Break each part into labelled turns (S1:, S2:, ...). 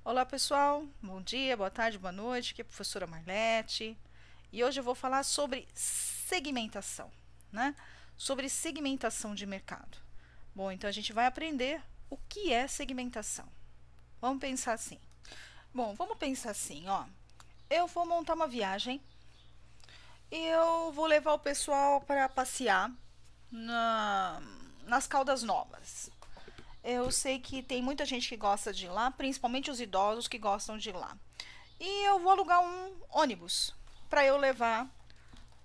S1: Olá pessoal, bom dia, boa tarde, boa noite, aqui é a professora Marlete e hoje eu vou falar sobre segmentação, né? Sobre segmentação de mercado. Bom, então a gente vai aprender o que é segmentação. Vamos pensar assim. Bom, vamos pensar assim, ó. Eu vou montar uma viagem e eu vou levar o pessoal para passear nas Caldas Novas. Eu sei que tem muita gente que gosta de ir lá, principalmente os idosos que gostam de ir lá. E eu vou alugar um ônibus para eu levar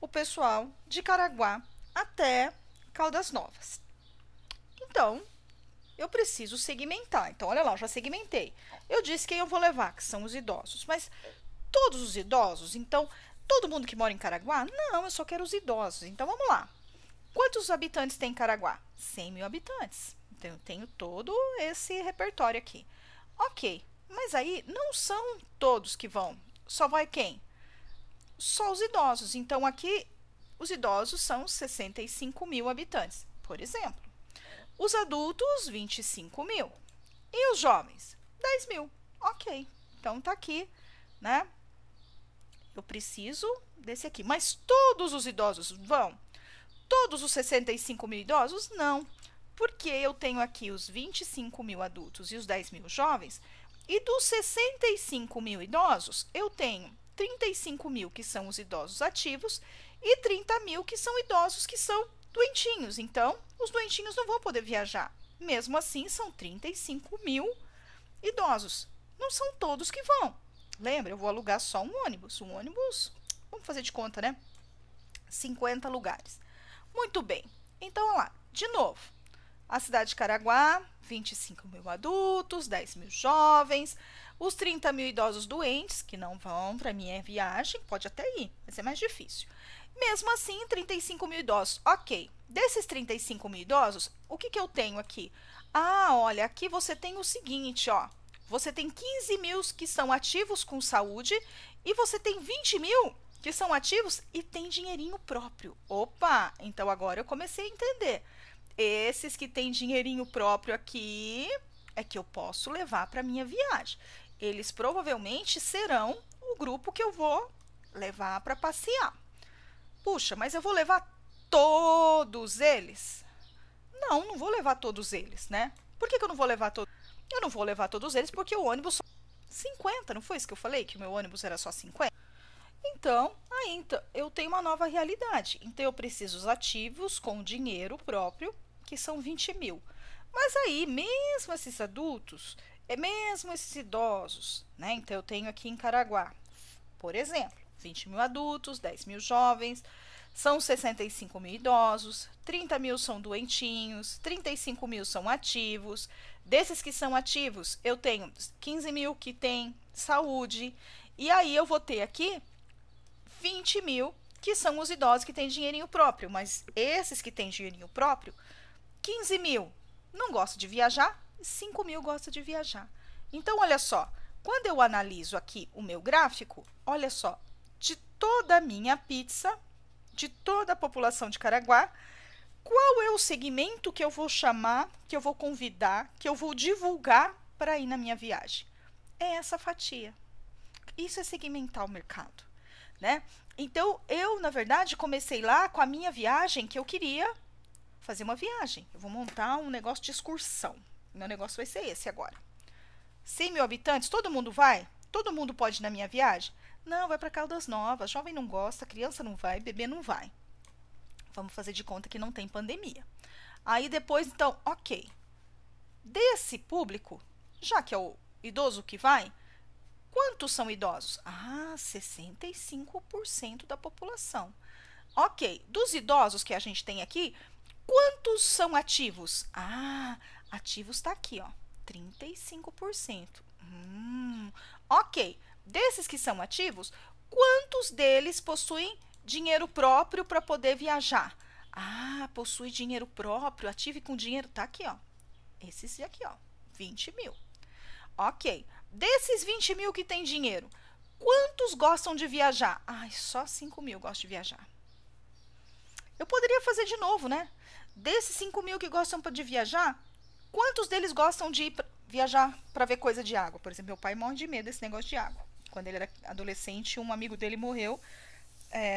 S1: o pessoal de Caraguá até Caldas Novas. Então, eu preciso segmentar. Então, olha lá, eu já segmentei. Eu disse quem eu vou levar, que são os idosos. Mas todos os idosos? Então, todo mundo que mora em Caraguá? Não, eu só quero os idosos. Então, vamos lá. Quantos habitantes tem Caraguá? 100 mil habitantes. Então, eu tenho todo esse repertório aqui. Ok, mas aí não são todos que vão. Só vai quem? Só os idosos. Então, aqui, os idosos são 65 mil habitantes, por exemplo. Os adultos, 25 mil. E os jovens? 10 mil. Ok, então tá aqui, né? Eu preciso desse aqui. Mas todos os idosos vão? Todos os 65 mil idosos? Não. Porque eu tenho aqui os 25 mil adultos e os 10 mil jovens. E dos 65 mil idosos, eu tenho 35 mil que são os idosos ativos e 30 mil que são idosos que são doentinhos. Então, os doentinhos não vão poder viajar. Mesmo assim, são 35 mil idosos. Não são todos que vão. Lembra, eu vou alugar só um ônibus. Um ônibus, vamos fazer de conta, né? 50 lugares. Muito bem. Então, olha lá, de novo. A cidade de Caraguá, 25 mil adultos, 10 mil jovens, os 30 mil idosos doentes, que não vão para minha viagem, pode até ir, mas é mais difícil. Mesmo assim, 35 mil idosos. Ok, desses 35 mil idosos, o que eu tenho aqui? Ah, olha, aqui você tem o seguinte, ó. Você tem 15 mil que são ativos com saúde e você tem 20 mil que são ativos e tem dinheirinho próprio. Opa, então agora eu comecei a entender. Esses que têm dinheirinho próprio aqui é que eu posso levar para minha viagem. Eles provavelmente serão o grupo que eu vou levar para passear. Puxa, mas eu vou levar todos eles? Não, não vou levar todos eles, né? Por que eu não vou levar todos? Eu não vou levar todos eles porque o ônibus só 50, não foi isso que eu falei? Que o meu ônibus era só 50? Então, eu tenho uma nova realidade. Então, eu preciso dos ativos com dinheiro próprio, que são 20 mil. Mas aí, mesmo esses adultos, mesmo esses idosos, né? Então, eu tenho aqui em Caraguá, por exemplo, 20 mil adultos, 10 mil jovens, são 65 mil idosos, 30 mil são doentinhos, 35 mil são ativos. Desses que são ativos, eu tenho 15 mil que têm saúde. E aí, eu vou ter aqui 20 mil, que são os idosos que têm dinheirinho próprio. Mas esses que têm dinheirinho próprio, 15 mil não gostam de viajar, 5 mil gostam de viajar. Então, olha só, quando eu analiso aqui o meu gráfico, olha só, de toda a minha pizza, de toda a população de Caraguá, qual é o segmento que eu vou chamar, que eu vou convidar, que eu vou divulgar para ir na minha viagem? É essa fatia. Isso é segmentar o mercado, né? Então, eu, na verdade, comecei lá com a minha viagem, que eu queria fazer uma viagem. Eu vou montar um negócio de excursão. Meu negócio vai ser esse agora. 100 mil habitantes, todo mundo vai? Todo mundo pode ir na minha viagem? Não, vai para Caldas Novas. Jovem não gosta, criança não vai, bebê não vai. Vamos fazer de conta que não tem pandemia. Aí depois, então, ok. Desse público, já que é o idoso que vai, quantos são idosos? Ah, 65% da população. Ok, dos idosos que a gente tem aqui, quantos são ativos? Ah, ativos está aqui, ó, 35%. Ok, desses que são ativos, quantos deles possuem dinheiro próprio para poder viajar? Ah, possui dinheiro próprio, ativo e com dinheiro, tá aqui, ó. Esses aqui, ó, 20 mil. Ok, desses 20 mil que tem dinheiro, quantos gostam de viajar? Ai, só 5 mil gostam de viajar. Eu poderia fazer de novo, né? Desses 5 mil que gostam de viajar, quantos deles gostam de ir viajar para ver coisa de água. Por exemplo, meu pai morre de medo desse negócio de água. Quando ele era adolescente, um amigo dele morreu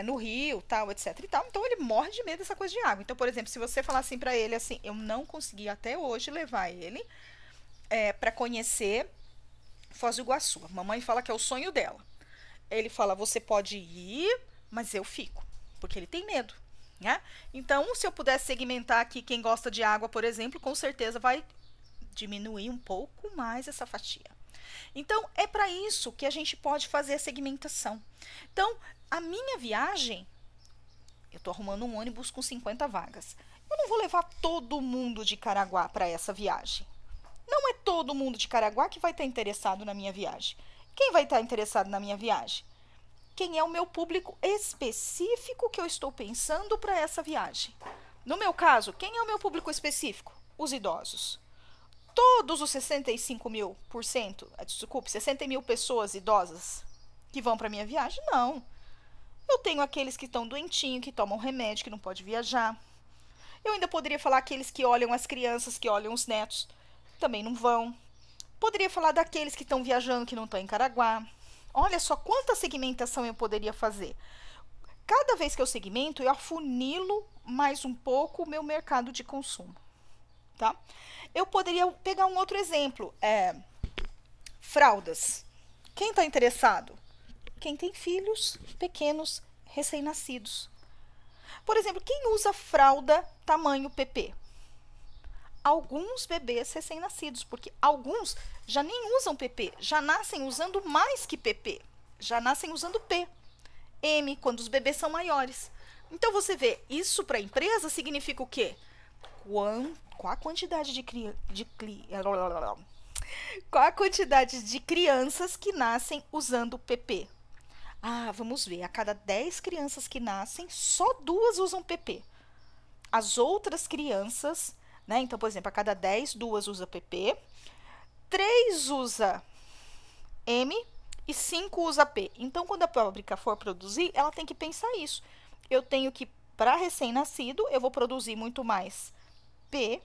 S1: no rio, tal, etc e tal. Então ele morre de medo dessa coisa de água. Então, por exemplo, se você falar assim para ele, assim, eu não consegui até hoje levar ele para conhecer Foz do Iguaçu. A mamãe fala que é o sonho dela. Ele fala, você pode ir, mas eu fico, porque ele tem medo, né? Então, se eu pudesse segmentar aqui quem gosta de água, por exemplo, com certeza vai diminuir um pouco mais essa fatia. Então, é para isso que a gente pode fazer a segmentação. Então, a minha viagem, eu estou arrumando um ônibus com 50 vagas. Eu não vou levar todo mundo de Caraguá para essa viagem. Não é todo mundo de Caraguá que vai estar interessado na minha viagem. Quem vai estar interessado na minha viagem? Quem é o meu público específico que eu estou pensando para essa viagem? No meu caso, quem é o meu público específico? Os idosos. Todos os 60 mil pessoas idosas que vão para minha viagem? Não. Eu tenho aqueles que estão doentinhos, que tomam remédio, que não pode viajar. Eu ainda poderia falar aqueles que olham as crianças, que olham os netos, também não vão. Poderia falar daqueles que estão viajando, que não estão em Caraguá. Olha só quanta segmentação eu poderia fazer. Cada vez que eu segmento, eu afunilo mais um pouco o meu mercado de consumo. Tá? Eu poderia pegar um outro exemplo. Fraldas. Quem está interessado? Quem tem filhos pequenos, recém-nascidos. Por exemplo, quem usa fralda tamanho PP? Alguns bebês recém-nascidos, porque alguns já nem usam PP, já nascem usando mais que PP, já nascem usando P, M, quando os bebês são maiores. Então, você vê, isso para a empresa significa o quê? Qual a quantidade qual a quantidade de crianças que nascem usando PP? Vamos ver, a cada 10 crianças que nascem, só 2 usam PP. As outras crianças, né? Então, por exemplo, a cada 10, 2 usa PP, 3 usa M e 5 usa P. Então, quando a fábrica for produzir, ela tem que pensar isso. Eu tenho que, para recém-nascido, eu vou produzir muito mais P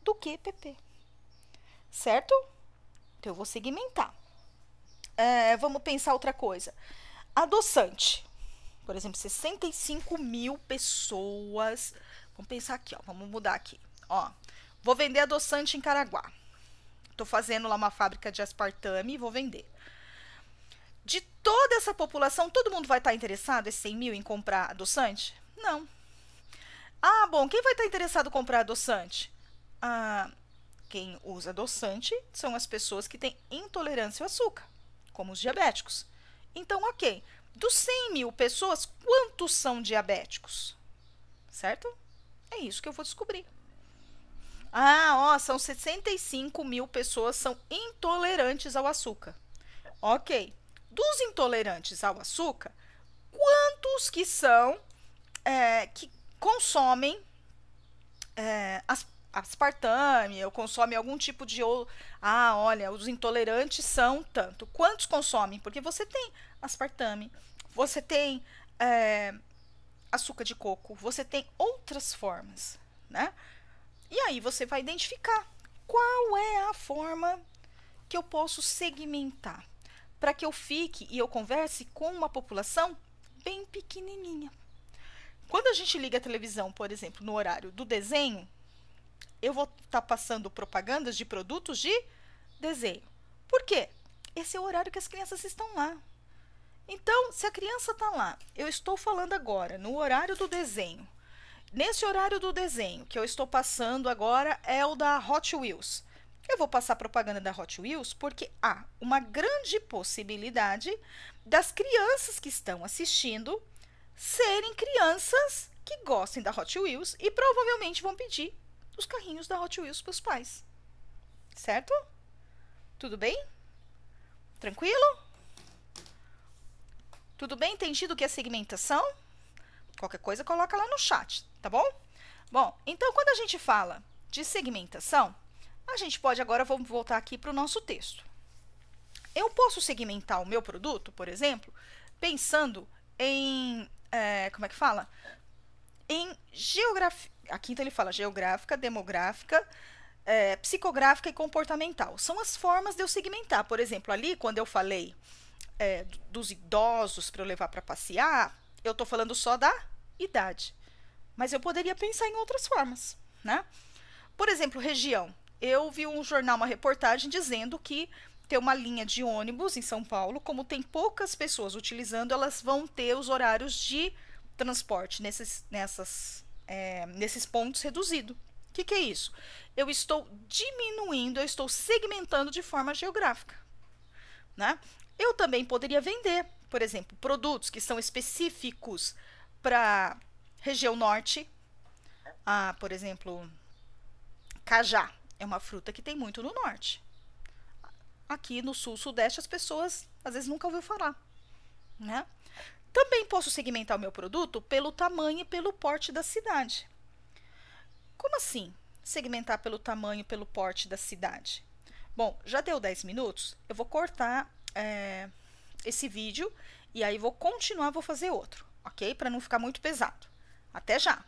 S1: do que PP. Certo? Então, eu vou segmentar. Vamos pensar outra coisa. Adoçante. Por exemplo, 65 mil pessoas. Vamos pensar aqui, ó. Vamos mudar aqui. Ó, vou vender adoçante em Caraguá. Estou fazendo lá uma fábrica de aspartame e vou vender. De toda essa população, todo mundo vai estar interessado, esses 100 mil, em comprar adoçante? Não. Bom, quem vai estar interessado em comprar adoçante? Quem usa adoçante são as pessoas que têm intolerância ao açúcar, como os diabéticos. Então, ok. Dos 100 mil pessoas, quantos são diabéticos? Certo? É isso que eu vou descobrir. São 65 mil pessoas são intolerantes ao açúcar. Ok. Dos intolerantes ao açúcar, quantos que são que consomem aspartame, ou consomem algum tipo de... olha, os intolerantes são tanto. Quantos consomem? Porque você tem aspartame, você tem açúcar de coco, você tem outras formas, né? E aí você vai identificar qual é a forma que eu posso segmentar para que eu fique e eu converse com uma população bem pequenininha. Quando a gente liga a televisão, por exemplo, no horário do desenho, eu vou estar passando propagandas de produtos de desenho. Por quê? Esse é o horário que as crianças estão lá. Então, se a criança está lá, eu estou falando agora no horário do desenho. Nesse horário do desenho que eu estou passando agora é o da Hot Wheels. Eu vou passar propaganda da Hot Wheels porque há uma grande possibilidade das crianças que estão assistindo serem crianças que gostem da Hot Wheels e provavelmente vão pedir os carrinhos da Hot Wheels para os pais. Certo? Tudo bem? Tranquilo? Tudo bem? Entendido o que é segmentação? Qualquer coisa, coloca lá no chat, tá bom? Bom, então, quando a gente fala de segmentação, a gente pode agora, vamos voltar aqui para o nosso texto. Eu posso segmentar o meu produto, por exemplo, pensando em, como é que fala? Em geografia, aqui então ele fala geográfica, demográfica, psicográfica e comportamental. São as formas de eu segmentar. Por exemplo, ali, quando eu falei dos idosos para eu levar para passear, eu estou falando só da idade. Mas eu poderia pensar em outras formas, né? Por exemplo, região. Eu vi um jornal, uma reportagem dizendo que tem uma linha de ônibus em São Paulo, como tem poucas pessoas utilizando, elas vão ter os horários de transporte nesses pontos reduzido. O que é isso? Eu estou diminuindo, eu estou segmentando de forma geográfica, né? Eu também poderia vender, por exemplo, produtos que são específicos para região norte. Por exemplo, cajá é uma fruta que tem muito no norte. Aqui no sul, sudeste, as pessoas às vezes nunca ouviu falar, né? Também posso segmentar o meu produto pelo tamanho e pelo porte da cidade. Como assim? Segmentar pelo tamanho e pelo porte da cidade. Bom, já deu 10 minutos, eu vou cortar esse vídeo e aí vou continuar, vou fazer outro, ok? Para não ficar muito pesado. Até já!